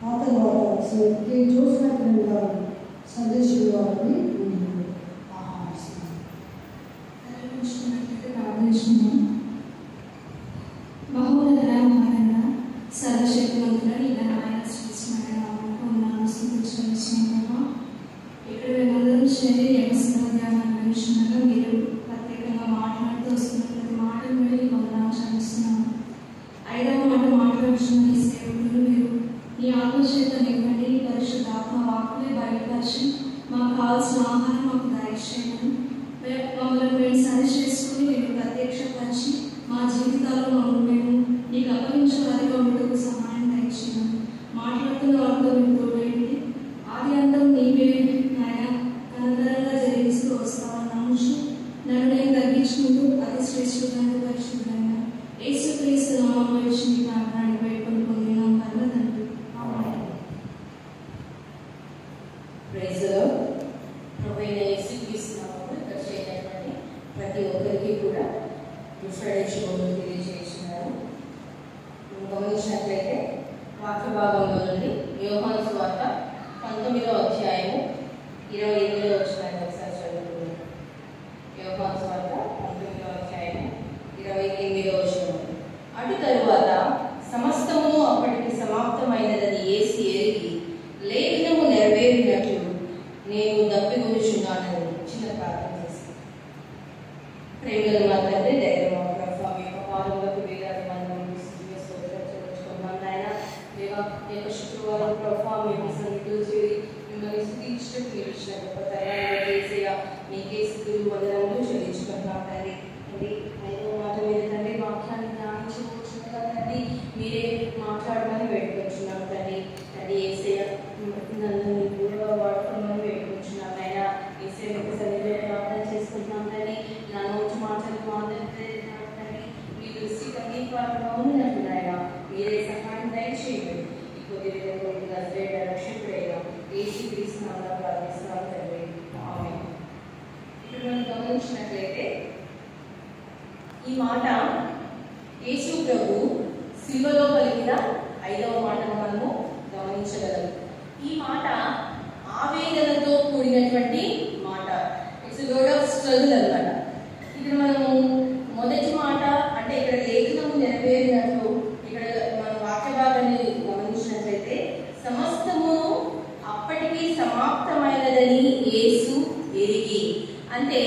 ఆ తర్వాత చూసినటువంటి సందేశం వారిని మహోన్నతమైన సర్వశక్తివంతుడ నీ ఘనమైన శ్రేష్టమైన నామమున స్తుతించుకొనిచున్నాము. ఇక్కడ మేమందరం చేరి యమస్మరణ్యాన్ని అనుభవించున్నాము. మీరు ప్రత్యేకంగా మాట్లాడుతూ వస్తున్న ప్రతి మాటను బట్టి నీకు వందనాలు చెల్లిస్తున్నాము. 5వ మాట మాట్లాడుతున్న ఈ సేవకులు మీరు నీ ఆత్మచేత నింపండి, పరిశుద్ధ ఆత్మ వాక్కులే బయలుపరిచి మాకు కావాల్సిన ఆహారం మాకు దయచేయమని మమ్మల్ని మేము సరి చేసుకుని మేము ప్రత్యక్షపరిచి మా జీవితాల్లో మేము నీకు అప్పగించవారిగా ఉండటకు సహాయం దయచేయమని మాట్లాడుతున్న వారితో మేము తోడేయండి. ఆది అంతం నీవే నాయన అనంతరంగా జరిగిస్తూ వస్తామని నమ్ముచు నన్ను నేను తగ్గించుకుంటూ అతి శ్రేష్ఠమైన పరిశుద్ధమైన యేసుక్రీస్తు నామములో వచ్చి నీ ప్రార్థన వేడుకొని పొందినాం కన్నా తండ్రి. Praise the Lord. ప్రభువైన యేసుక్రీస్తు నామములో ఇక్కడ చేరినటువంటి ప్రతి ఒక్కరికి కూడా శుభాకాంక్షలు తెలియజేస్తున్నారు. గమనించినట్లయితే వాక్య భాగంలో నుండి యోహాను సువార్త 19వ అధ్యాయము 28వ వచనాన్ని ఒకసారి చదువుకుందాం. యోహాను సువార్త 19వ అధ్యాయము 28వ వచనం. అటు తరువాత సమస్తమును అప్పటికి సమాప్తమైనదని యేసు ఎరిగి లేఖనము నెరవేరినట్లు నేను దప్పికొనుచున్నానని చిన్న ప్రార్థన చేస్తాను. ప్రేమగల మా తండ్రి దగ్గర మా ప్రభు మీ యొక్క పాదములకు వేలాది వందనములు స్తుతులు చెల్లించుకుంటున్నాం నాయన. దేవా ఈ యొక్క శుక్రవారం ప్రభు మేము సన్నిధిలో చేరి మిమ్మల్ని స్తుతించడం మీరు ఇచ్చిన గొప్ప తరాన్ని యేసయ్యా మీకే స్తుతులు వందనములు చెల్లించుకుంటున్నాం తండ్రి. తండ్రి 5వ మాట మీద తండ్రి వాక్యాన్ని ధ్యానించవచ్చుగా తండ్రి మీరే మాట్లాడమని వేడుకొచ్చున్నాం తండ్రి. తండ్రి యేసయ్యా నన్ను నీ కూడా వాడుకోమని వేడుకొచ్చున్నాం నాయన. యేసయ్య మీకు సన్నిధిలో ప్రార్థన చేసుకుంటున్నాం తండ్రి. నా నోటి మాటలు తండ్రి మీ దృష్టి అంగీకారంగా ఉన్నట్టున్నాయన మీరే సహాయం దయచేయండి. ఈ కొద్ది వేల రక్షకుడైన యేసుక్రీస్తు నామములో ప్రార్థిస్తున్నాం తండ్రి. ఆమేన్. ఇప్పుడు మనం గమనించినట్లయితే ఈ మాట యేసు ప్రభు శిలువలో పలికిన 5వ మాటను మనము గమనించగలం. ఈ మాట ఆవేదనతో కూడినటువంటి మాట. ఇట్స్ లోడ్ ఆఫ్ స్ట్రగుల్ అన్నమాట. ఇక్కడ మనము మొదటి మాట అంటే ఇక్కడ లేఖనము నెరవేరినట్లు ఇక్కడ మన వాక్య భాగాన్ని గమనించినట్లయితే సమస్తము అప్పటికి సమాప్తమైనదని యేసు ఎరిగి, అంటే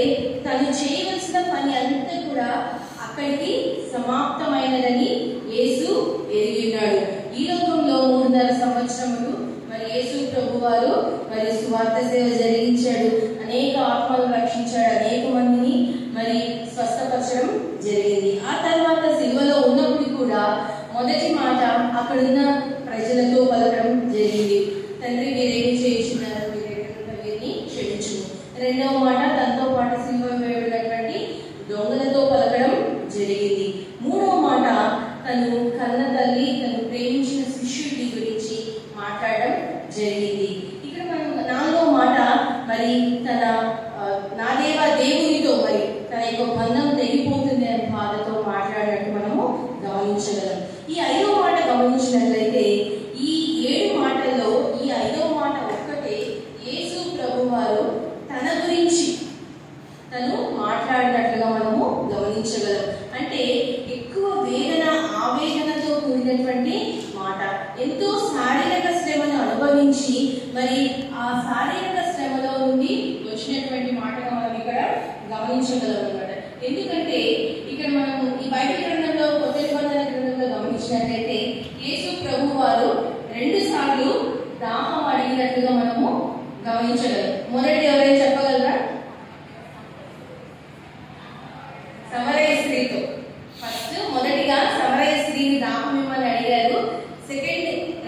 తను చేయవలసిన పని అంతా కూడా అక్కడికి సమాప్తమైనదని యేసు ఎరిగి ఉన్నాడు. ఈ లోకంలో 3.5 సంవత్సరములు మరి యేసు ప్రభు వారు మరి సువార్త సేవ జరిగించాడు. అనేక ఆత్మలను రక్షించాడు. అనేక మందిని మరి స్వస్థపరచడం జరిగింది. ఆ తర్వాత సిలువలో ఉన్నప్పుడు కూడా మొదటి మాట అక్కడున్న ప్రజలతో పలకడం జరిగింది. తండ్రి మీరేమి చేయించున్నారు, వీరిని క్షమించు. 2వ మాట తనతో పాటు సిలువ వేయబడినటువంటి దొంగలతో పలకడం జరిగింది. 3వ మాట తను కన్న తల్లి తను ప్రేమించిన శిష్యుడి గురించి మాట్లాడడం జరిగింది. ఇక్కడ మనం 4వ మాట మరి తన నా దేవునితో మరి తన యొక్క బంధం తెగిపోతుంది అనే బాధతో మాట్లాడినట్టు మనము గమనించగలం. ఈ 5వ మాట గమనించినట్లయితే ఈ 7 మాటల్లో ఈ 5వ మాట ఒక్కటే యేసు ప్రభు వారు తన గురించి తను మాట్లాడినట్లుగా మనము గమనించగలం. అంటే ఎక్కువ వేదన ఆవేదనతో కూడినటువంటి మాట. ఎంతో శారీరక శ్రమను అనుభవించి మరి ఆ శారీరక శ్రమలో నుండి వచ్చినటువంటి మాటగా మనం ఇక్కడ గమనించగలం అన్నమాట. ఎందుకంటే ఇక్కడ మనం ఈ బైబిల్ గ్రంథంలో కొత్త నిబంధన గ్రంథంలో గమనించినట్లయితే యేసు ప్రభు వారు 2 సార్లు దాహం అడిగినట్లుగా మనము గమనించగలం. మొదటి ఎవరైనా చెప్పగలరా? సమరయ స్త్రీతో. ఫస్ట్ మొదటిగా సమరయ స్త్రీని దాహం ఇవ్వమని అడిగారు.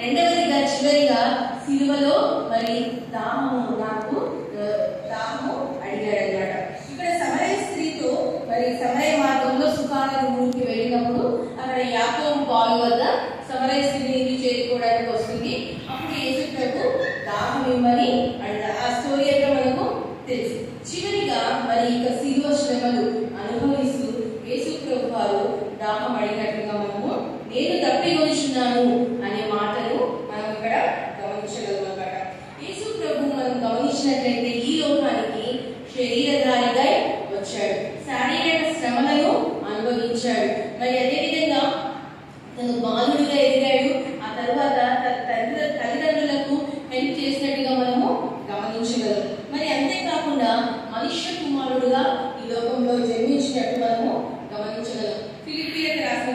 రెండవదిగా చివరిగా సిలువలో మరి దాహము అడిగాడు అన్నమాట. ఇక్కడ సమరయ స్త్రీతో మరి సమరయ మార్గంలో సుకానది ఊరికి వెళ్ళినప్పుడు అక్కడ యాకోబు బావి వద్ద సమరయ స్త్రీని చేరుకోవడానికి వస్తుంది. అప్పుడు యేసు ప్రభు దాహం ఇవ్వమని అడిగారు. ఆ స్టోరీ అయితే మనకు తెలుసు. చివరిగా మరి ఇక సిలువ శ్రమలు అనుభవిస్తూ యేసు ప్రభు వారు దాహం అడిగినట్లుగా మనము నేను తప్పికొనుచున్నాను అనే మాటను మనం ఇక్కడ తను బాలుడిగా ఎదిగాడు. ఆ తర్వాత తన తల్లిదండ్రులకు హెల్ప్ చేసినట్టుగా మనము గమనించగలం. మరి అంతేకాకుండా మనుష్య కుమారుడుగా ఈ లోకంలో జన్మించినట్టు మనము గమనించగలం. ఫిలిప్పీలకు రాసిన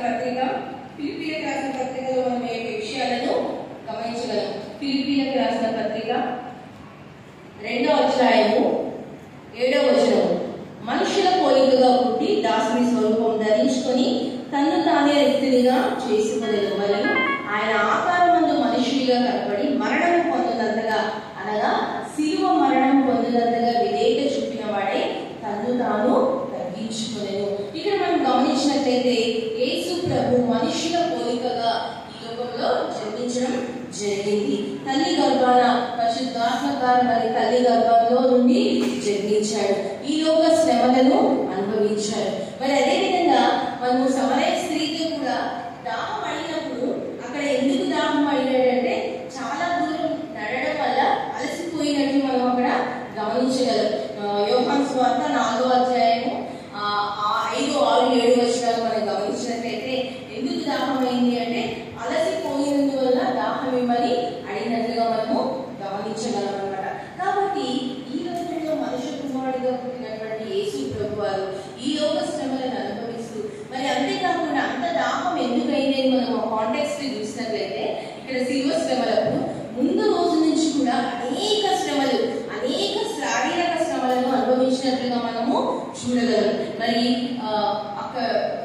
పత్రికలో మనం ఏ విషయాలను గమనించగలం. ఫిలిప్పీలకు రాసిన పత్రిక 2వ అధ్యాయము 7వ వచనం, మనుషుల పోలికగా పుట్టి దాసుని స్వరూపం ధరించుకొని తన్ను తానే రిక్తునిగా చేసుకునేది. మరియు ఆయన ఆకారమందు మనుషుడిగా కనపడి మరణం పొందినంతగా, అనగా శిలువ మరణం పొందినంతగా విధేయత చూపిన వాడే తన్ను తాను తగ్గించుకునేను. ఇక్కడ మనం గమనించినట్లయితే యేసు ప్రభు మనుషుల పోలికగా ఈ లోకంలో జన్మించడం జరిగింది. తల్లి గర్భాన పరిశుద్ధాత్మ కారణమని తల్లి గర్భంలో నుండి జన్మించాడు. ఈ లోక శ్రమలను అనుభవించాడు. మరి అదేవిధంగా మనము సమరయ స్త్రీతో కూడా దాహం అడిగినప్పుడు అక్కడ ఎందుకు దాహం అడిగాడంటే చాలా దూరం నడవడం వల్ల అలసిపోయినట్టు మనం అక్కడ గమనించగలం. యోహాను సువార్త 4వ అధ్యాయము 5, 6, 7 వచనాలు మనం గమనించినట్లయితే ఎందుకు దాహం అయింది అంటే అలసిపోయినందువల్ల దాహం ఇవ్వని అడిగినట్లుగా మనము గమనించగలం అన్నమాట. కాబట్టి ఈ లోకంలో మనుష్య కుమారుడిగా పుట్టినటువంటి యేసు ప్రభు వారు ఈ లోక శ్రమలను అనుభవిస్తూ, మరి అంతేకాకుండా అంత దాహం ఎందుకైంది అని మనం కాంటెక్స్ట్ చూసినట్లయితే ఇక్కడ శిలువ శ్రమలకు ముందు రోజు నుంచి కూడా అనేక శ్రమలు, అనేక శారీరక శ్రమలను అనుభవించినట్లుగా మనము చూడగలం. మరి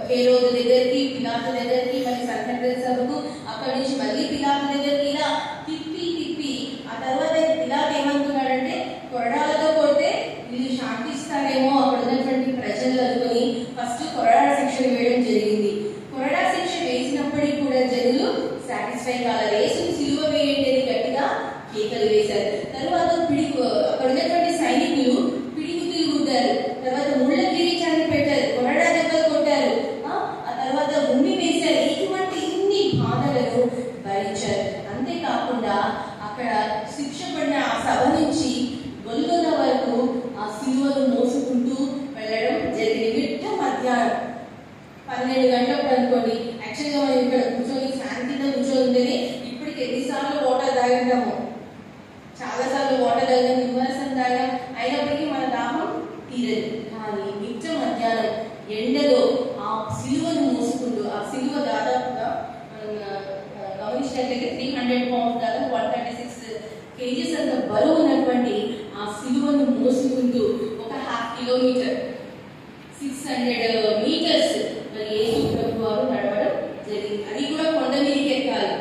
హేరోదు దగ్గరికి, పిలాతు దగ్గరికి, మరి సంఘటన సభకు, అక్కడి నుంచి మళ్ళీ పిలాతు దగ్గరికి ఇలా తిప్పి ఆ తర్వాత పిలాతు ఏమనుకున్నాడంటే కొరడాలతో కొడితే వీళ్ళు శాంతిస్తారేమో అక్కడ ఉన్నటువంటి ప్రజలు అనుకుని ఫస్ట్ కొరడా శిక్ష వేయడం జరిగింది. కొరడా శిక్ష వేసినప్పటికీ కూడా జనులు సాటిస్ఫై కాలేదు. యేసుని సిలువ వేయండి అని గట్టిగా కేకలు వేశారు. తర్వాత అక్కడ ఉన్నటువంటి సైనికులు పిడిగుతులు గుద్దారు. తర్వాత ముళ్ళ కిరీటాన్ని పెట్టారు, కొరడా దెబ్బలు కొట్టారు, ఆ తర్వాత ఉమ్మి వేశారు. ఇటువంటి ఇన్ని బాధలను భరించారు. అంతేకాకుండా అక్కడ శిక్ష పడిన ఆ సభ నుంచి గొల్గొతా వరకు ఆ సిలువను మోసుకుంటూ వెళ్ళడం జరిగింది. మిట్ట మధ్యాహ్నం 12 గంటలకు అనుకోండి. యాక్చువల్గా మనం ఇక్కడ కూర్చొని శాంతిగా కూర్చొని ఇప్పటికి ఎన్నిసార్లు వాటర్ తాగింటాము, చాలాసార్లు వాటర్ తాగినాం, నిమ్మరసం తాగాం, అయినప్పటికీ మన దాహం తీరదు. కానీ మిట్ట మధ్యాహ్నం ఎండలో ఆ సిలువను మోసుకుంటూ, ఆ సిలువ దాదాపుగా గమనించినట్లయితే 300 పౌండ్స్ దాకా 136 kgs అంత బరువు ఉన్నటువంటి ఆ సిలువను మోసుకుంటూ ఒక 1/2 కిలోమీటర్ 600 మీటర్స్ మరి యేసు ప్రభు వారు నడవడం జరిగింది. అది కూడా కొండ మీదకి ఎక్కాలి.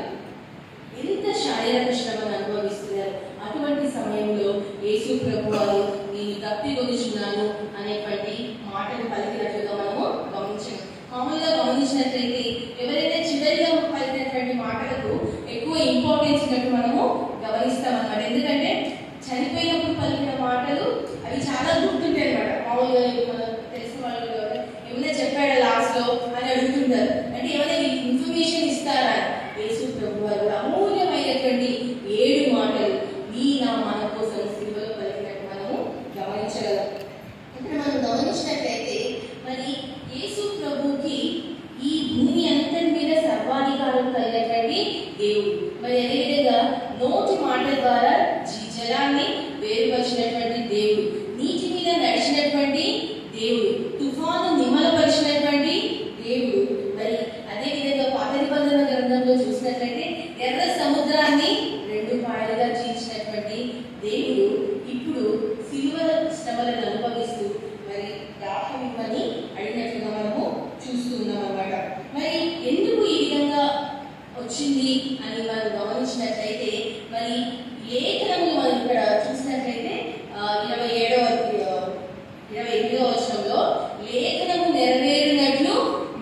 ఎంత శారీరక శ్రమను అనుభవిస్తున్నారు. అటువంటి సమయంలో యేసు ప్రభు వారు నేను తప్పికొనిచున్నాను అనేటువంటి మాటలు పలికినట్లుగా మనము గమనించాము. మామూలుగా గమనించినట్లయితే ఎవరైతే చివరిగా పలికినటువంటి మాటలకు ఎక్కువ ఇంపార్టెన్స్ ఉన్నట్టు మనము గమనిస్తామన్నమాట. ఎందుకంటే చనిపోయినప్పుడు పలికిన మాటలు అవి చాలా గుర్తుంటాయి అన్నమాట. మామూలుగా మనం తెలిసిన వాళ్ళు ఏమైనా చెప్పాడా లాస్ట్ లో అని అడుగుతుంటారు. అంటే ఏమైనా ఇన్ఫర్మేషన్ ఇస్తారా? యేసు ప్రభు వారు అమూల్యమైనటువంటి 7 మాటలు నీ నా మన కోసం సిలువలో పలికినట్టు మనము గమనించగలం. ఇక్కడ మనం గమనించినట్లయితే మరి యేసు ప్రభుకి ఈ భూమి అంతటి మీద సర్వాధికారం కలిగినటువంటి దేవుడు. మరి అదేవిధంగా నోటి మాట ద్వారా జలాన్ని వేరుపరిచినటువంటి దేవుడు, నీటి మీద నడిచినటువంటి దేవుడు, తుఫాను నిమ్మలపరిచినటువంటి దేవుడు. మరి అదేవిధంగా పాత నిబంధన గ్రంథంలో చూసినట్లయితే ఎర్ర సముద్రాన్ని 2 పాయలుగా చీల్చినటువంటి దేవుడు ఇప్పుడు సిలువ శ్రమలను అనుభవిస్తూ మరి దాహం ఇవ్వని అడిగినట్లుగా మనము చూస్తున్నాం అన్నమాట. మరి ఎందుకు ఈ విధంగా వచ్చింది అని మనం గమనించినట్లయితే మరి లేఖనములు మనం ఇక్కడ చూసినట్లయితే 28వ వచనంలో లేఖనము నెరవేరినట్లు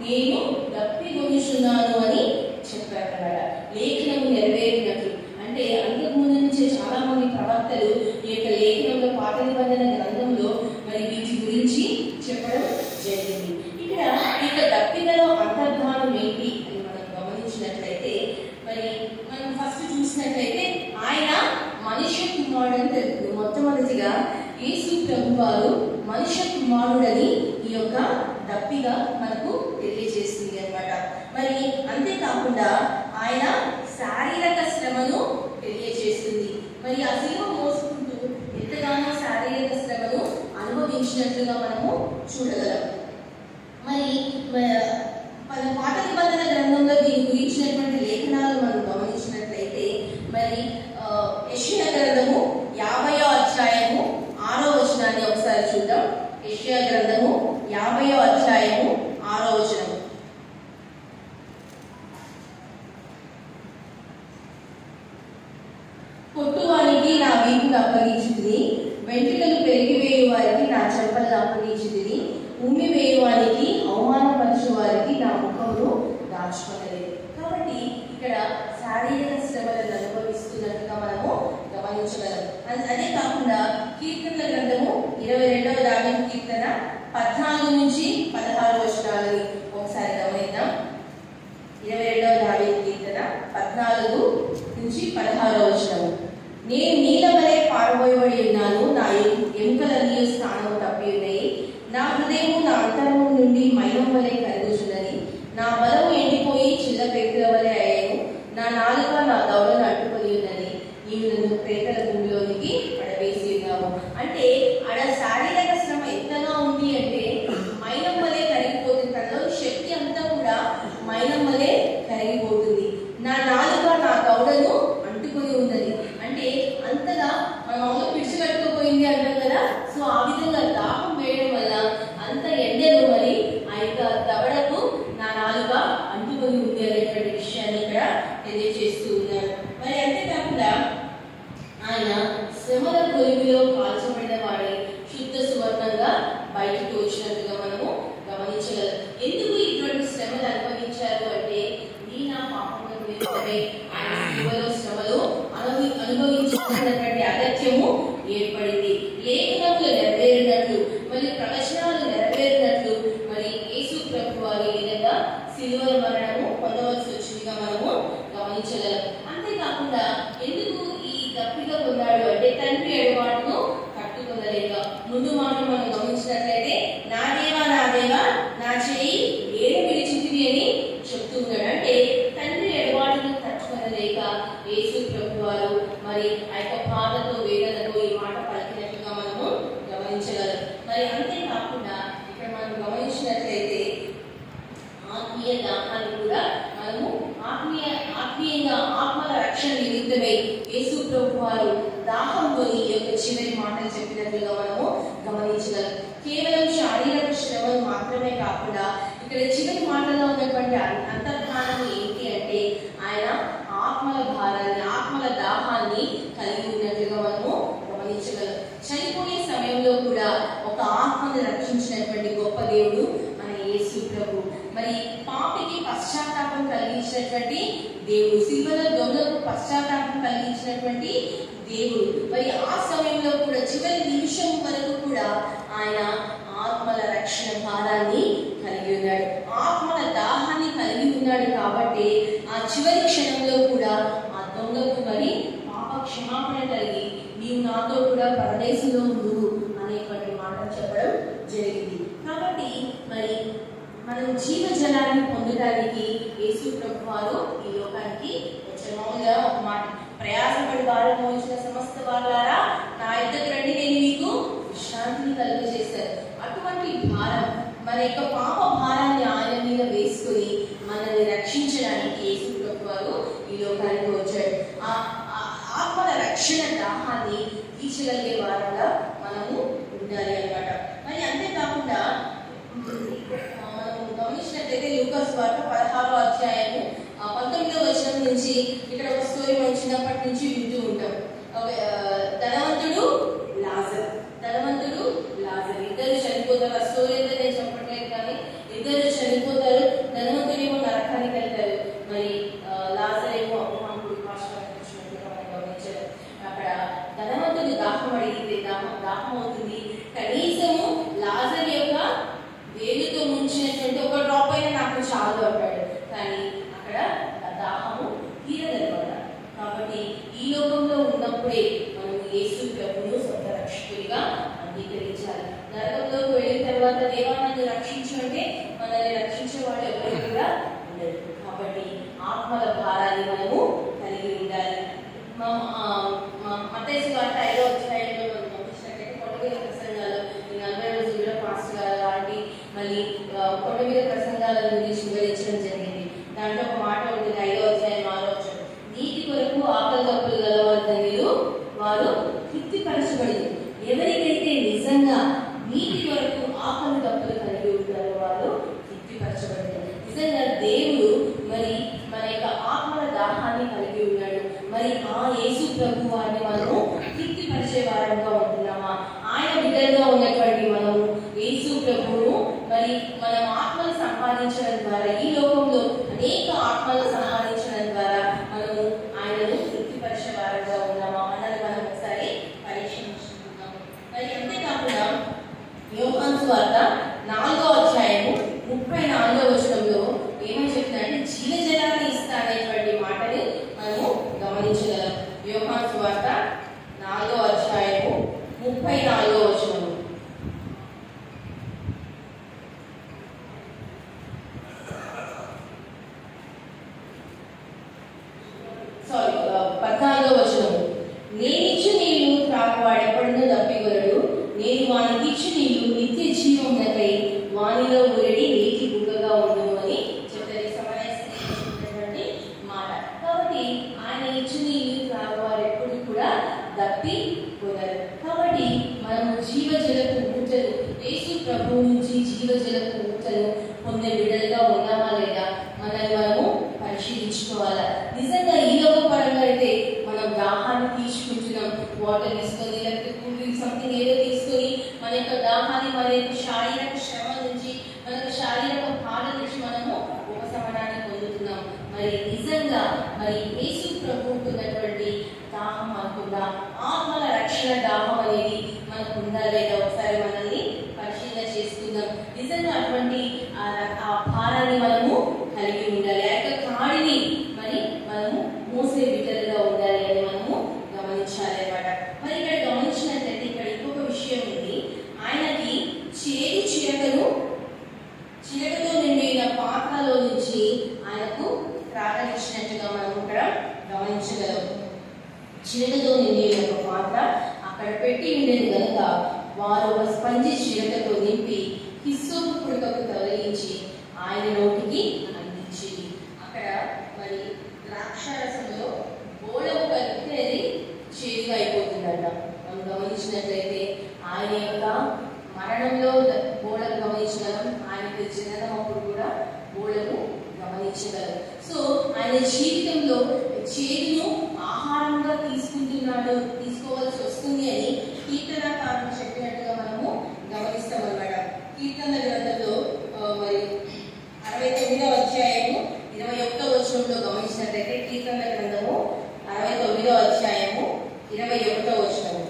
నేను దప్పికొనిచున్నాను అని చెప్పారన్నమాట. లేఖనము నెరవేరినట్లు అంటే అంతకు ముందు నుంచే చాలా మంది ప్రవక్తలు ఈ యొక్క లేఖనంలో పాత నిబంధన గ్రంథంలో మరి వీటి గురించి చెప్పడం జరిగింది. ఇక్కడ ఇక దప్పికలో అంతర్ధానం ఏంటి అని మనం గమనించినట్లయితే మరి మనం ఫస్ట్ చూసినట్లయితే ఆయన మనుష్య కుమారుడు అని తెలుస్తుంది. మొట్టమొదటిగా యేసు ప్రభు వారు మనుష్య కుమారుడని ఈ యొక్క దప్పిగా మనకు తెలియజేస్తుంది అన్నమాట. మరి అంతేకాకుండా చూడగలం. మరి మన పాత నిబంధన గ్రంథంలో దీని గురించినటువంటి లేఖనాలు మనం గమనించినట్లయితే మరి యెషయా గ్రంథము 50వ అధ్యాయము 6వ వచనాన్ని ఒకసారి చూద్దాం. యెషయా గ్రంథము 50వ అధ్యాయము 6వ వచనం. కొట్టువానికి నా వీపును అప్పగించుతుంది, వెంట్రుకలు పెరిగివేయు వారికి నా చెంపలను అప్పగించుతుంది, ఉమ్మి వేయువానికి అవమానపరచు వారికి నా ముఖమును దాచుకోలేదు. కాబట్టి ఇక్కడ శారీరక శ్రమలను అనుభవిస్తున్నట్టుగా మనము గమనించగలం. అదే కాకుండా కీర్తనల గ్రంథము 22వ దావీదు కీర్తన 14 నుంచి 16 వచనాలని ఒకసారి గమనిద్దాం. 22వ దావీదు కీర్తన 14 నుంచి 16 వచనం. నేను నీళ్ళ వలె పారబోయబడి ఉన్నాను, నా ఎముకలన్నీ స్థానం తప్పి ఉన్నాయి, నా హృదయము నా అంతరము నుండి మైనం వలె కరుగుచున్నది, నా బలము ఎండిపోయి చిల్ల పేతుల వలె అయ్యాను, నా నాలుక నా దవడను అడ్డుకొని ఉన్నది, నీవు నన్ను ప్రేతల భూమిలోనికి పడవేసి ఉన్నావు. అంటే ఆడ శారీరక శ్రమ ఎంతగా ఉంది అంటే మైనం వలె కరిగిపోతుంది, తనలో శక్తి అంతా కూడా మైనం వలె కరిగిపోతుంది, నా నాలుక నా దవడను అంటుకొని ఉన్నది. అంటే అంతగా మన మామూలు పిడిచి కట్టుకుపోయింది అంటాం కదా. సో ఆ విధంగా దాహం వేయడం వల్ల అంత ఎండలు మరి ఆ యొక్క దవడకు నా నాలుక అంటుకొని ఉంది అనేటువంటి విషయాన్ని ఇక్కడ తెలియజేస్తూ ఉన్నారు. మరి అంతేకాకుండా ఆయన శ్రమల కొలిమిలో కాల్చబడిన వాడి శుద్ధ సువర్ణంగా బయటకు వచ్చినట్టుగా మనము గమనించగలం. ఎందుకు ఇటువంటి శ్రమలు అనుభవించారు అంటే నీ నా పాపముల నిమిత్తమై ఆయన శిలువలో శ్రమలు అనుభవించాల్సినటువంటి అగత్యము ఏర్పడింది. లేఖనములు నెరవేరినట్లు మరి ప్రవచనాలు నెరవేరినట్లు మరి యేసు ప్రభు వారు ఈ విధంగా శిలువ మరణము పొందవలసి వచ్చిందిగా మనము గమనించగలం. అంతేకాకుండా ఎందుకు ఈ దప్పిక పొందాడు అంటే తండ్రి ఎడబాటును కట్టుకొనలేక. ముందు మాట మనం గమనించినట్లయితే నా దేవా నా చేయి ఏడు విడిచితివి అని చెప్తున్నాడు. అంటే తండ్రి ఎడబాటును తట్టుకొనలేక యేసు ప్రభు వారు మరి ఆ యొక్క బాధతో వేదనతో ఈ మాట పలికినట్టుగా మనము గమనించగలం. మరి అంతేకాకుండా ఇక్కడ మనం గమనించినట్లయితే ఆత్మీయ దాహాన్ని కూడా మనము ఆత్మీయంగా ఆత్మల రక్షణ నిమిత్తమై యేసు ప్రభు వారు దాహంతోని ఈ యొక్క చివరి మాటలు చెప్పినట్లుగా మనము గమనించగలం. కేవలం శారీరక శ్రమలు మాత్రమే కాకుండా ఇక్కడ చివరి మాటల్లో ఉన్నటువంటి అంతర్ధానం ఏంటి అంటే ఆయన ఆత్మల భారాన్ని ఆత్మల దాహాన్ని కలిగి ఉన్నట్లుగా మనము గమనించగలం. చనిపోయే సమయంలో కూడా ఒక ఆత్మను రక్షించినటువంటి గొప్ప దేవుడు మన యేసు ప్రభు. మరి పాపికి పశ్చాత్తాపం కలిగించినటువంటి దేవుడు, సిల్వలో దొంగకు పశ్చాత్తాపం కలిగించినటువంటి దేవుడు. మరి ఆ సమయంలో కూడా చివరి నిమిషం వరకు కూడా ఆయన ఆత్మల రక్షణ భారాన్ని కలిగి ఉన్నాడు, ఆత్మల దాహాన్ని కలిగి ఉన్నాడు. కాబట్టి ఆ చివరి క్షణంలో కూడా ఆ దొంగకు మరి పాప క్షమాపణ కలిగి నీవు నాతో కూడా పరదేశంలో ఉండు అనేటువంటి మాట చెప్పడం జరిగింది. కాబట్టి మరి మనం జీవజలాన్ని పొందడానికి యేసు ప్రభు వారు ఈ లోకానికి వచ్చారు. మామూలుగా ఒక మాట, ప్రయాసపడి భారం మోసిన సమస్త వారులారా నా యొద్దకు రండి, నేను మీకు విశ్రాంతిని కలుగజేశాను. అటువంటి భారం మన యొక్క పాప భారాన్ని ఆయన మీద వేసుకొని మనల్ని రక్షించడానికి యేసు ప్రభు వారు ఈ లోకానికి వచ్చాడు. ఆ ఆత్మల రక్షణ దాహాన్ని తీర్చగలిగే వారంగా మనము ఉండాలి అన్నమాట. మరి అంతేకాకుండా మనం గమనించినట్లయితే లూకా సువార్త 16వ అధ్యాయము 19వ వచనం నుంచి ఇక్కడ ఒక స్టోరీ మనం చిన్నప్పటి నుంచి వింటూ ఉంటాం. ధనవంతుడు లాజరు ఇద్దరు చనిపోతారు. ఆ స్టోరీ అయితే నేను చెప్పట్లేదు కానీ ఇద్దరు చనిపోతారు. ధనవంతుడేమో నరకానికి వెళ్తారు, మరి లాజరేమో అబ్రహాముడి పార్శ్వానికి వచ్చినట్టుగా మనం గమనించారు. అక్కడ ధనవంతుడు దాహం అడిగితే దాహం అవుతుంది. కనీసము లాజర్ యొక్క వేలుతో ముంచినటువంటి ఒక డ్రాప్ అయినా నాకు చాలు అంటాడు. కానీ అక్కడ దాహము తీరదన్నమాట. కాబట్టి ఈ లోకంలో ఉన్నప్పుడే మనం యేసు ప్రభువును సొంత రక్షకుడిగా అంగీకరించాలి. నరకంలోకి వెళ్ళిన తర్వాత దేవా నన్ను రక్షించు అంటే మనల్ని రక్షించేవాడు ఎవరు కూడా ఉండదు. కాబట్టి ఆత్మల భారాన్ని మనము కలిగి ఉండాలి. మత్తయి సువార్త 5వ అధ్యాయంలో మనం గమనించినట్లయితే కొట్టగల ప్రసంగాలు 40 రోజుల్లో పాస్టర్ గారు అలాంటి మరి ఆ యేసు ప్రభు వారిని మనము తృప్తిపరిచే వారంగా ఉంటున్నామా? ఆయన బిడ్డలుగా ఉన్నటువంటి మనము యేసు ప్రభువును మరి మనం ఆత్మలు సంపాదించడం ద్వారా, ఈ లోకంలో అనేక ఆత్మలు సంపాదించడం ద్వారా మనము ఆయనను తృప్తిపరిచే వారంగా ఉన్నామా అన్నది మనం ఒకసారి పరీక్షించుకుంటున్నాము. మరి అంతేకాకుండా యోహాను సువార్త 4వ అధ్యాయము 34వ వచనంలో ఏమని చెప్తున్నారంటే జీవజలాన్ని ఇస్తాడనేటువంటి మాటని మనము గమనించగలం. యోహాను సువార్త 4వ అధ్యాయము 34వ వచనము. సారీ 14వ వచనము. నేనిచ్చు నీళ్లు త్రాగువాడెప్పుడునూ దప్పికొనడు, నేను వానికి ఇచ్చు నీళ్లు నిత్య జీవమునకై వానిలో ఊరడి నీటి బుగ్గగా ఉండును అని చెప్తారు. సమరస్తున్నటువంటి మాట. కాబట్టి ఆయన ఇచ్చు నీళ్లు త్రాగువారెప్పుడు కూడా దప్పి కొనరు. కాబట్టి మనము జీవజలపు ఊటలు, యేసు ప్రభువు నుంచి జీవజలపు ఊటలు పొందే బిడ్డలుగా ఉన్నామా లేదా మనల్ని మనము పరిశీలించుకోవాలా. నిజంగా ఈ లోక పరంగా అయితే మనం దాహాన్ని తీసుకుంటున్నాం, వాటర్ తీసుకొని లేకపోతే కూల్ డ్రింక్ సంథింగ్ ఏదో తీసుకొని మన యొక్క దాహాన్ని, మన యొక్క శారీరక శ్రమ నుంచి, మన యొక్క శారీరక బాధ నుంచి మనము ఉపశమనాన్ని పొందుతున్నాం. మరి నిజంగా మరి యేసు ప్రభువుకు ఉన్నటువంటి దాహం అనుకుందా, ఆత్మల రక్షణ దాహం అనేది మనకు ఉందా లేదా ఒకసారి మనల్ని పరిశీలన చేసుకుందాం. నిజంగా అటువంటి ఆ భారాన్ని మనము కలిగి ఉండాలి, ఆ యొక్క కాడిని మరి మనము మోసే బిడ్డలుగా ఉండాలి అని మనము గమనించాలి అన్నమాట. మరి ఇక్కడ గమనించినట్లయితే ఇక్కడ ఇంకొక విషయం ఉంది. ఆయనకి చేదు చిరకతో నిండిన పాత్రలో నుంచి ఆయనకు ప్రారంభించినట్టుగా మనం ఇక్కడ గమనించగలం. చిరకతో నిండిన ఒక పాత్ర అక్కడ పెట్టి ఉండేది కనుక వారు ఒక స్పంజి చిరకతో నింపి హిస్సోపు పుడకకు తొలగించి ఆయన నోటికి అందించి, అక్కడ మరి ద్రాక్షారసంలో బోళము కలిపితే అది చేదుగా అయిపోతుందట. మనం గమనించినట్లయితే ఆయన యొక్క మరణంలో బోళను గమనించగలం, ఆయన జననం అప్పుడు కూడా బోళను గమనించగలం. సో ఆయన జీవితంలో చేదును ఆహారంగా తీసుకోవాల్సి వస్తుంది అని కీర్తనకారుడు చెప్పినట్టుగా మనము గమనిస్తాం అన్నమాట. కీర్తన గ్రంథంలో మరి 69వ అధ్యాయము 21వ వచనంలో గమనించినట్లయితే కీర్తన గ్రంథము 69వ అధ్యాయము 21వ వచనము.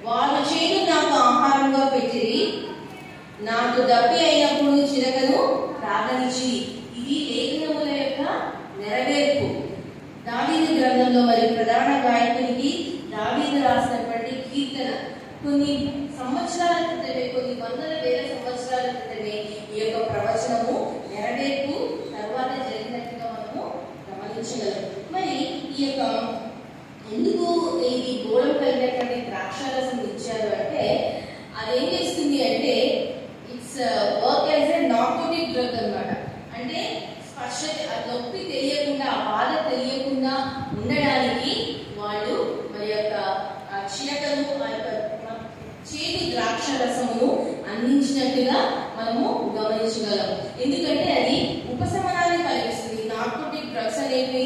వారు చేదు నాకు ఆహారంగా పెట్టిరి, నాకు దప్పి అయినప్పుడు చిరకను త్రాగనిచ్చి. ఇది లేఖనముల యొక్క నెరవేర్పు. దావీదు గ్రంథంలో మరి ప్రధాన గాయకునికి దావీదు రాసినటువంటి కీర్తన కొన్ని సంవత్సరాల క్రితమే, కొన్ని వందల వేల సంవత్సరాల క్రితమే ఈ యొక్క ప్రవచనము నెరవేర్పు తర్వాత జరిగినట్టుగా మనము గమనించగలం. మరి ఈ యొక్క ఎందుకు ఈ బోళం కలిగినటువంటి ద్రాక్షారసం ఇచ్చారు అంటే అదేం చేస్తుంది అంటే it's work as a narcotic drug అన్నమాట. అంటే స్పర్శ, నొప్పి తెలియకుండా, ఆ బాధ తెలియకుండా ఉండడానికి వాళ్ళు మరి యొక్క చిరకను, ఆ యొక్క చేదు ద్రాక్షారసమును అందించినట్టుగా మనము గమనించగలం. ఎందుకంటే అది ఉపశమనాన్ని కలిగిస్తుంది. నార్కోటిక్ డ్రగ్స్ అనేవి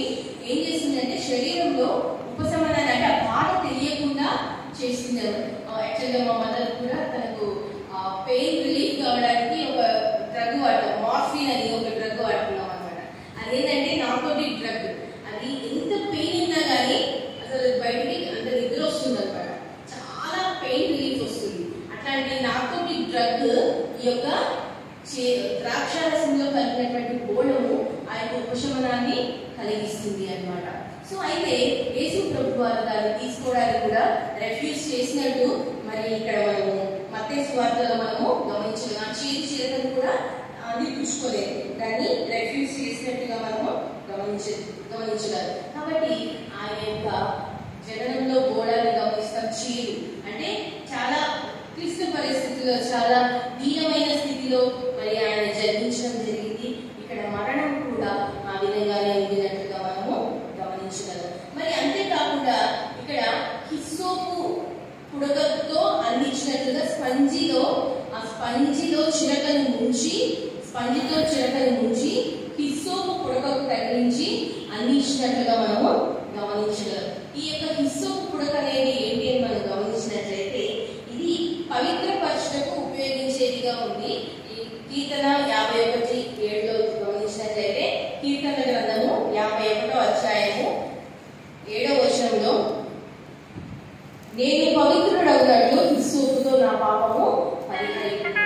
ఏం చేస్తుంది అంటే శరీరంలో ఉపశమనాన్ని, అంటే ఆ బాధ తెలియకుండా చేస్తుంది. యాక్చువల్గా మా మదర్ కూడా తనకు పెయిన్ రిలీఫ్ కావడానికి ఒక డ్రగ్ వాడతాం, మార్ఫిన్ అని ఒక డ్రగ్ వాడుతున్నాం అనమాట. అదేంటంటే నార్కోటిక్ డ్రగ్. అది ఎంత పెయిన్ ఉన్నా కానీ అసలు బయటికి అంత నిద్ర వస్తుంది అనమాట, చాలా పెయిన్ రిలీఫ్ వస్తుంది. అట్లాంటి నార్కోటిక్ డ్రగ్ ఈ యొక్క ద్రాక్షారసంలో కలిగినటువంటి బోళము ఆ యొక్క ఉపశమనాన్ని కలిగిస్తుంది అన్నమాట. సో అయితే యేసు ప్రభు వారు దాన్ని తీసుకోవడానికి కూడా రెఫ్యూజ్ చేసినట్టు మరి ఇక్కడ మనము మత్తయి సువార్తలో మనము గమనించగలం. చిరకను కూడా అందిపుచ్చుకోలేదు, దాన్ని రెఫ్యూజ్ చేసినట్టుగా మనము గమనించగలం. కాబట్టి ఆయన యొక్క జననంలో బోళాన్ని గమనిస్తాం. చీరు అంటే చాలా క్లిష్ట పరిస్థితుల్లో, చాలా దీనమైన స్థితిలో మరి ఆయన జన్మించడం జరిగింది. ఇక్కడ మరణం కూడా ఆ విధంగానే ఉండినట్టుగా మనము గమనించగలం. మరి అంతేకాకుండా ఇక్కడ హిస్సోపు పుడకతో అందించినట్లుగా ఆ స్పంజిలో చిరకను ముంచి హిస్సోపు పుడకకు తగిలించి అందించినట్లుగా మనము గమనించగలం. ఈ యొక్క హిస్సోపు పుడక అనేది ఏంటి అని మనం గమనించినట్లయితే ఇది పవిత్రపరచుటకు ఉపయోగించేదిగా ఉంది. ఈ కీర్తన 51:7లో గమనించినట్లయితే కీర్తన గ్రంథము 51వ అధ్యాయము 7వ వచనంలో, నేను పవిత్రుడవునట్లు హిస్సోపుతో నా పాపము పరిహరించును.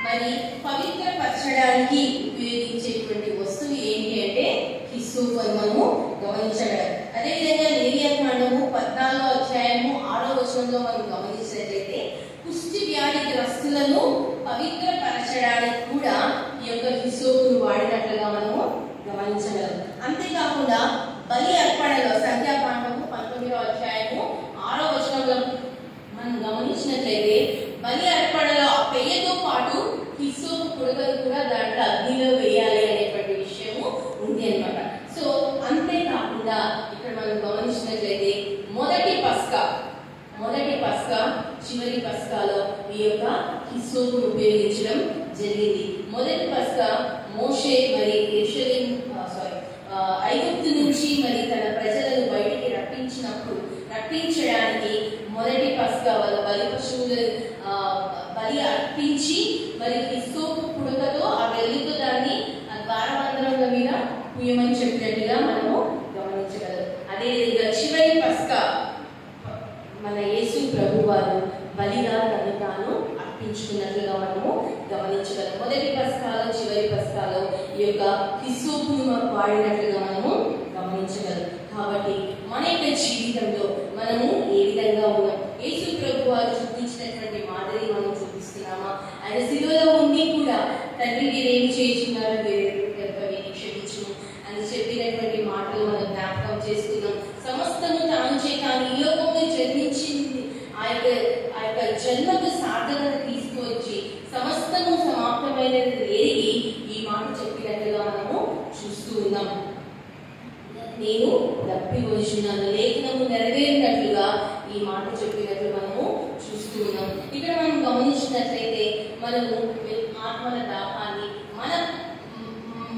మరి పవిత్రపరచడానికి ఉపయోగించేటువంటి వస్తువు ఏంటి అంటే హిస్సోపు అని మనము గమనించగలం. అదేవిధంగా లేవియాకాండము 14వ అధ్యాయము 6వ వచనంలో మనం గమనించినట్లయితే కుష్టి వ్యాధిగ్రస్తులను పవిత్రపరచడానికి కూడా ఈ యొక్క హిస్సోపును వాడినట్లుగా మనము గమనించగలం. అంతేకాకుండా బలి అర్పణలో సంఖ్యాకాండము 19వ అధ్యాయము 6వ వచనంలో మనం గమనించినట్లయితే బలి అర్పణలో ఆ పెయ్యతో పాటు హిస్సోపు పుడకలు కూడా దాంట్లో అగ్నిలో వేయాలి అనేటువంటి విషయము ఉంది అన్నమాట. సో అంతేకాకుండా ఇక్కడ మనం గమనించినట్లయితే మొదటి పస్కా చివరి పస్కాలో ఈ యొక్క హిస్సోపును ఉపయోగించడం జరిగింది. మొదటి పస్కా మోషే మరి ఐగుప్తు నుంచి మరి తన ప్రజలను బయటికి రప్పించడానికి మొదటి పస్కా వాళ్ళ బలి పశువులు బలి అర్పించి మరి హిస్సోపు పుడకతో ఆ వెలుగుతో దాన్ని ఆ ద్వారబంధముల మీద పూయమని చెప్పినట్టుగా మనము గమనించగలం. అదేవిధంగా చివరి పస్కా మన యేసు ప్రభు వారు బలిగా తను తాను అర్పించుకున్నట్లుగా మనము గమనించగలం. మొదటి పస్కాలో చివరి పస్కాలో ఈ యొక్క హిస్సోపును వాడినట్లుగా మనము గమనించగలం. కాబట్టి మన యొక్క జీవితంలో మనము ఏ విధంగా ఉన్నాం, యేసు ప్రభు వారు చూపించినటువంటి మాదిరి మనం చూపిస్తున్నామా? ఆయన శిలువలో ఉండి కూడా తండ్రి మీరేమి చేస్తున్నారు, వీరిని క్షమించుము అని చెప్పినటువంటి మాటలు మనం జ్ఞాపకం చేసుకున్నాం. సమస్తము తాను తాను ఈ లోకంలో జన్మించింది ఆ యొక్క జన్మకు సార్థకత తీసుకువచ్చి సమస్తము సమాప్తమైనది ఎరిగి ఈ మాట చెప్పినట్లుగా మనము చూస్తూ ఉన్నాం. నేను తప్పి వచ్చినాను, లేఖనము నెరవేరినట్లుగా ఈ మాట చెప్పినట్లు మనము చూస్తూ ఉన్నాం. ఇక్కడ మనం గమనించినట్లయితే మనము ఆత్మల దాహాన్ని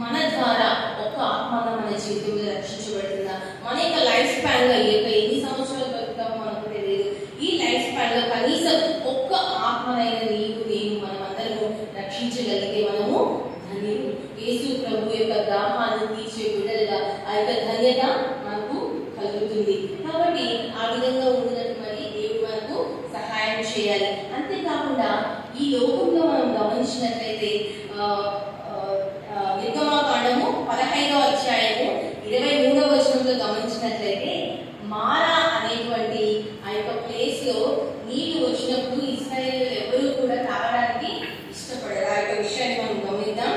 మన ద్వారా ఒక్క ఆత్మగా మన జీవితంలో రక్షించబడుతుందా? మన యొక్క లైఫ్ స్పాన్ లో ఎన్ని సంవత్సరాలు బతుకుతామో మనకు తెలియదు. ఈ లైఫ్ స్పాన్ లో కనీసం ఒక్క ఆత్మనైన నీకు నేను మనమందరము రక్షించగలిగితే మనము ధన్యులు. యేసు ప్రభు యొక్క దాహాన్ని తీర్చే బిడ్డలుగా ఆ యొక్క ధన్యత మనకు కలుగుతుంది. కాబట్టి ఆ విధంగా ఉండినట్టు మరి దేవుడు మనకు సహాయం చేయాలి. అంతేకాకుండా ఈ లోకంలో మనం గమనించినట్లయితే నిర్గమాకాండము 15వ అధ్యాయము 23వ వచనంలో గమనించినట్లయితే మారా అనేటువంటి ఆ యొక్క ప్లేస్ లో నీళ్లు వచ్చినప్పుడు ఇశ్రాయేలు ఎవరు కూడా తాగడానికి ఇష్టపడరు. ఆ యొక్క విషయాన్ని మనం గమనిద్దాం.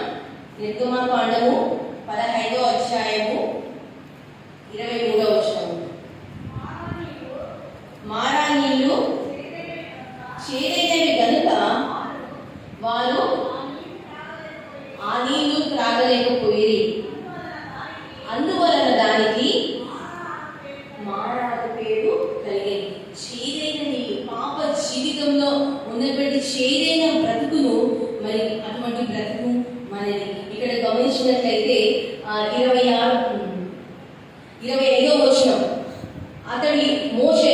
నిర్గమాకాండము 15వ అధ్యాయము 23వ వచనం, మారా నీళ్లు చేదైనవి గనుక వారు ఆ నీళ్లు త్రాగలేకపోయి, అందువలన దానికి మారా పేరు కలిగేది. చేదైన నీళ్లు, పాప జీవితంలో ఉన్నటువంటి చేదైన బ్రతుకును మరి అటువంటి బ్రతుకు మనది. ఇక్కడ గమనించినట్లయితే 25వ వచనం, అతడి మోషే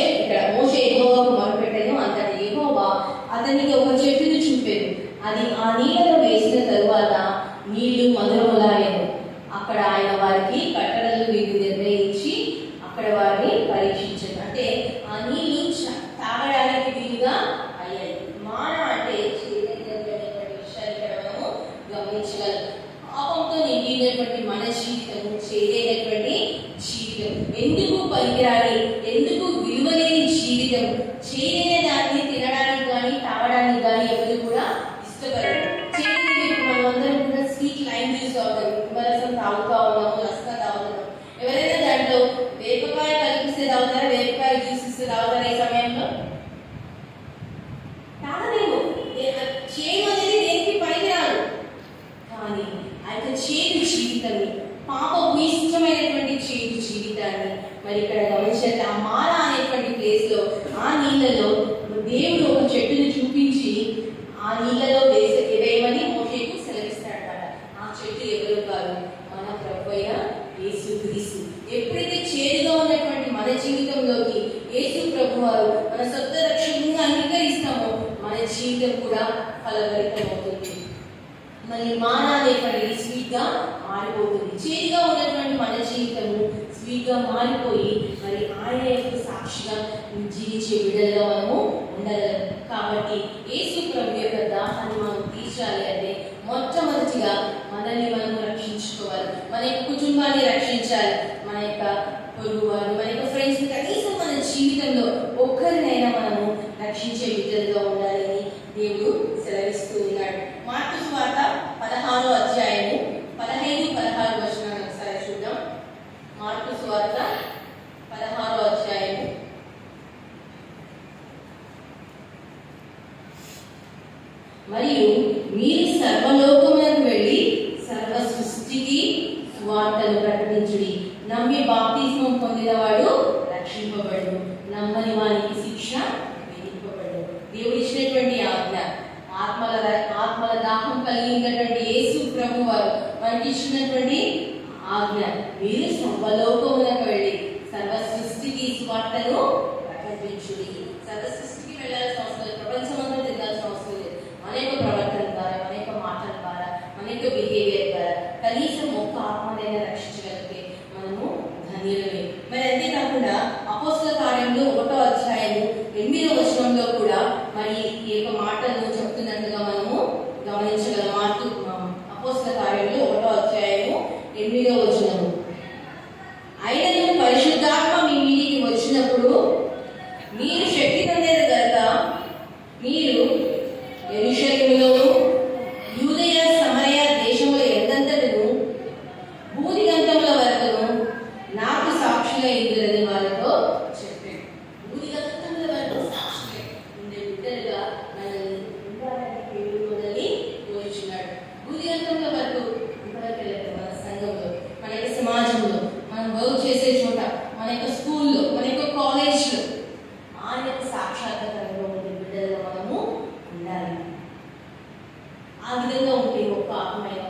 యెహోవాకు మొరపెట్టెను, అంతటి యెహోవా అతనికి ఒక చెట్టును చూపెను, అది ఆ నీళ్లలో వేసిన తరువాత నీళ్లు మధురములాయెను. అక్కడ ఆయన వారికి కట్టడలు వీరు నిర్ణయించి అక్కడ వారిని పరీక్షించారు. అంటే ఆ నీళ్లు తాగడానికి వీలుగా అయ్యాయి. మాన అంటే విషయాలు ఇక్కడ మనము గమనించగలం. పాపంతో నిండినటువంటి మన జీవితము చేదైనటువంటి జీవితం, ఎందుకు పనికిరాని, ఎందుకు విలువలేని జీవితం, చేదైన దాన్ని తినడానికి కానీ తాగడానికి కానీ ఎవరు కూడా ఇష్టపడరు. మనమందరం కూడా స్వీట్ లైమ్ జ్యూస్ తాగుతాం, నిమ్మరసం తాగుతా ఉన్నాము, రసం తాగుతున్నాం. ఎవరైనా దాంట్లో వేపకాయ కలిపిస్తే తాగుతారా? వేపకాయ జ్యూస్ ఇస్తే తాగుతారా? ఈ సమయంలో తాగలేము. చేదు అనేది దేనికి పనికిరాదు. కానీ ఆ యొక్క చేదు జీవితాన్ని, పాపపు ఇష్టమైనటువంటి చేదు జీవితాన్ని మరి ఇక్కడ గమనించాలి. ఆ మారా అనేటువంటి ప్లేస్ లో ఆ నీళ్లలో దేవుడు ఒక చెట్టుని చూపించి ఆ నీళ్లలో వేయమని మోషేకు సెలవిస్తాడన్నమాట. ఆ చెట్టు ఎవరు కాదు, మన ప్రభువైన యేసు యేసుక్రీస్తు. ఎప్పుడైతే చేదుగా ఉన్నటువంటి మన జీవితంలోకి యేసు ప్రభువారు మన సొంత రక్షకునిగా అంగీకరిస్తామో మన జీవితం కూడా ఫలభరితం అవుతుంది. మరి మానా అనేటువంటి స్వీట్ గా మారిపోతుంది. చేదుగా ఉన్నటువంటి మన జీవితము స్వీట్ గా మారిపోయి మరి ఆయన యొక్క సాక్షిగా జీవించే బిడ్డలుగా మనము ఉండగలం. కాబట్టి యేసు ప్రభు యొక్క దాహాన్ని మనం తీర్చాలి అంటే మొట్టమొదటిగా మనల్ని మనము రక్షించుకోవాలి, మన యొక్క కుటుంబాన్ని రక్షించాలి, మన యొక్క పొరుగు వారు, మన యొక్క ఫ్రెండ్స్, కనీసం మన జీవితంలో ఒక్కరినైనా మనము రక్షించే బిడ్డలుగా ఉండాలని దేవుడు సెలవిస్తూ ఉన్నాడు. మార్కు సువార్త 16వ అధ్యాయము 15-16 వచనాలను ఒకసారి చూద్దాం. మార్కు సువార్త 16వ అధ్యాయము 'మరియు మీరు సర్వలోకములకు వెళ్ళి సర్వ సృష్టికి సువార్తను ప్రకటించుడి. నమ్మి బాప్తిస్మం పొందినవాడు రక్షింపబడు, నమ్మని వానికి శిక్ష విధింపబడు. దేవుడు ఇచ్చినటువంటి ఆజ్ఞ, ఆత్మల దాహం కలిగి ఉన్నటువంటి యేసు ప్రభు వారు మనకి ఇచ్చినటువంటి ఆజ్ఞ, మీరు సర్వలోకములకు వెళ్ళి సర్వ సృష్టికి సువార్తను ప్రకటించుడి. సర్వ సృష్టికి వెళ్ళాల్సిన అవసరం లేదు, ప్రపంచమంతా తిరగాల్సిన అవసరం లేదు. మన యొక్క ప్రవర్తన ద్వారా, మన యొక్క మాటల ద్వారా, మన యొక్క బిహేవియర్ ద్వారా కనీసం ఒక్క ఆత్మనైనా రక్షించగలిగితే మనము ధన్యులమే. మరి అంతేకాకుండా అపోస్తల కార్యంలో 1వ అధ్యాయము 8వ వచనంలో కూడా మరి ఈ యొక్క మాటలను చెప్తున్నట్టుగా మనము గమనించగలం. అపోస్తల కార్యంలో 1వ అధ్యాయము 8వ వచనము, అయినను పరిశుద్ధాత్మ మీ మీదికి వచ్చినప్పుడు మీరు శక్తి పొందేది కనుక మీరు యెరూషలేములోను యూదయ సమరయ దేశముల ఎంతంతటను భూదిగంతముల వరకును నాకు సాక్షులై ఉండురని వాళ్ళతో చెప్పాడు. భూదిగంతముల వరకు సాక్షులై ఉండే బిడ్డలుగా మనల్ని కోరుచున్నాడు. భూదిగంతముల వరకు ఇంతవరకు వెళ్ళదు. మన సంఘంలో, మన యొక్క సమాజంలో, మనం వర్క్ చేసే చోట, మన యొక్క స్కూల్లో, మన యొక్క కాలేజ్లో ఆయన యొక్క సాక్షాత్కారంలో ఉండే బిడ్డలుగా మనము ఉండాలి. ఆ విధంగా ఉంటే ఒక్క ఆత్మైన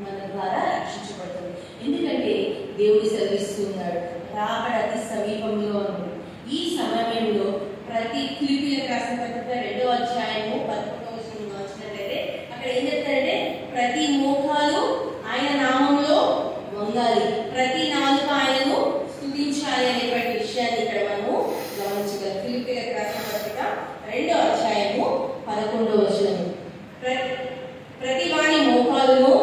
మన ద్వారా రక్షించబడుతుంది. ఎందుకంటే దేవుడు సెలవిస్తున్నాడు, రాకడ అతి సమీపంలో ఉంది. ఈ సమయంలో ప్రతి ఫిలిప్పీయులకు రాసిన పత్రిక 2వ అధ్యాయము 11వ వచనం వచ్చినట్లయితే అక్కడ ఏం చెప్తారంటే, ప్రతి మోకాలు ఆయన నామంలో వంగాలి, ప్రతి నాలుక ఆయనను స్తుతించాలి అనేటువంటి విషయాన్ని ఇక్కడ మనము గమనించగలం. ఫిలిప్పీయులకు రాసిన పత్రిక 2వ అధ్యాయము 11వ వచనం, ప్రతి వాని మోకాలును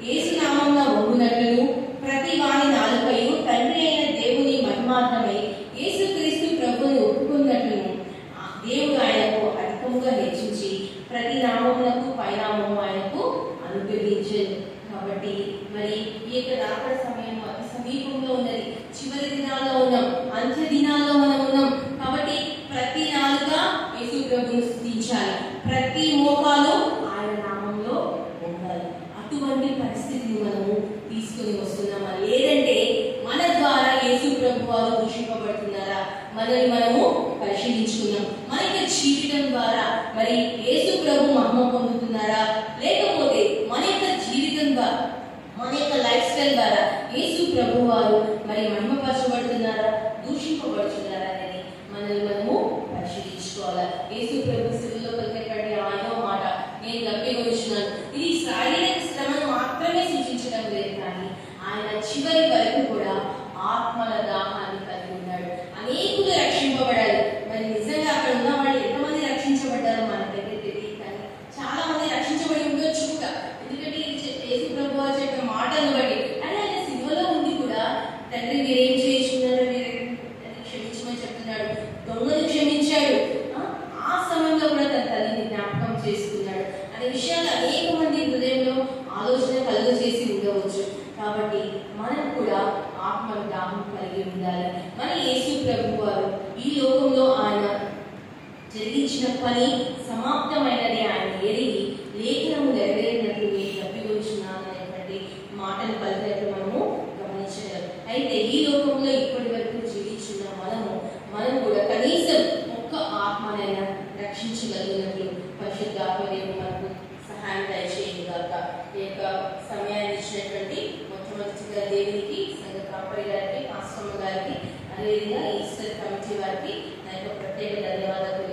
యేసు నామమున వంగునట్లును ప్రతి వాని నాలుకయు తండ్రి అయిన దేవుని మహిమార్థమై యేసుక్రీస్తు ప్రభువుని ఒప్పుకున్నట్లును దేవుడు ఆయనకు అధికముగా హెచ్చించి ప్రతి నామమునకు పైనామము ఆయనకు అనుగ్రహించెను. కాబట్టి మరి ఈ యొక్క రాకడ సమయం అతి సమీపంలో ఉన్నది. చివరి దినాల్లో ఉన్నాం, అంత్య దినాల్లో మనం ఉన్నాం. కాబట్టి ప్రతి నాలుక యేసు ప్రభువును స్తుతించాలి, ప్రతి మోకాలు ఆయన నామంలో ఉండాలి. అటువంటి పరిస్థితిని మనము తీసుకొని వస్తున్నామా, లేదంటే మన ద్వారా యేసు ప్రభు వారు దూషింపబడుతున్నారా, మనల్ని మనము పరిశీలించుకున్నాం. మన యొక్క జీవితం ద్వారా మరి యేసు ప్రభు మహిమ పొందుతున్నారా, లేకపోతే మన యొక్క జీవితం ద్వారా, మన యొక్క లైఫ్ స్టైల్ ద్వారా యేసు ప్రభు వారు మరి మహిమపరచబడుతున్నారా, దూషింపబడుతున్నారా అనేది మనల్ని మనము పరిశీలించుకోవాలి. యేసు ప్రభు శిలువలో పలికేటువంటి ఆయన మాట, నేను గప్పిగొలుచున్నాను, ఇది శారీరక శ్రమను మాత్రమే సూచించడం లేదు, కానీ ఆయన చివరి వరకు కూడా ఆత్మల దాహాన్ని కలిగి ఉన్నాడు. అనేకులు రక్షింపబడాలి. మరి నిజంగా అక్కడ ఉన్న వాళ్ళు ఎంతమంది రక్షించబడ్డారో మనకైతే తెలియదు, కానీ చాలా మంది రక్షించబడి ఉండొచ్చు కూడా. ఎందుకంటే యేసు ప్రభు వారు చెప్పిన మాటలను బట్టి, అంటే ఆయన సిలువలో ఉండి కూడా తండ్రి మీరేం చేయించున్నారో మీరు క్షమించమని చెప్తున్నాడు, దొంగను క్షమించాడు, ఆ సమయంలో కూడా తన తల్లిని జ్ఞాపకం చేసుకున్నాడు అనే విషయాలు అనేక మంది హృదయంలో ఆలోచన కలుగ చేసి ఉండవచ్చు. కాబట్టి మనం కూడా ఆత్మ దాహం కలిగి ఉండాలి. మన యేసు ప్రభు వారు ఈ లోకంలో ఆయన జరిగించిన పని సమాప్తమైనది ఆయన ఎరిగి లేఖనము నెరవేరినట్లు నేను తప్పికొచ్చున్నాను అనేటువంటి మాటలు పలికినట్లు మనము గమనించగలం. అయితే ఈ లోకంలో ఇప్పటి వరకు జీవించున్న మనం కూడా కనీసం ఒక్క ఆత్మనైనా రక్షించగలిగినట్లు పరిశుద్ధాత్మ దేవుడు మనకు సహాయం దయచేయగాక. ఈ యొక్క సమయాన్ని ఇచ్చినటువంటి మొట్టమొదటిగా దేవునికి అదేవిధంగా ఈస్టర్ కమిటీ వారికి నా యొక్క ప్రత్యేక ధన్యవాదాలు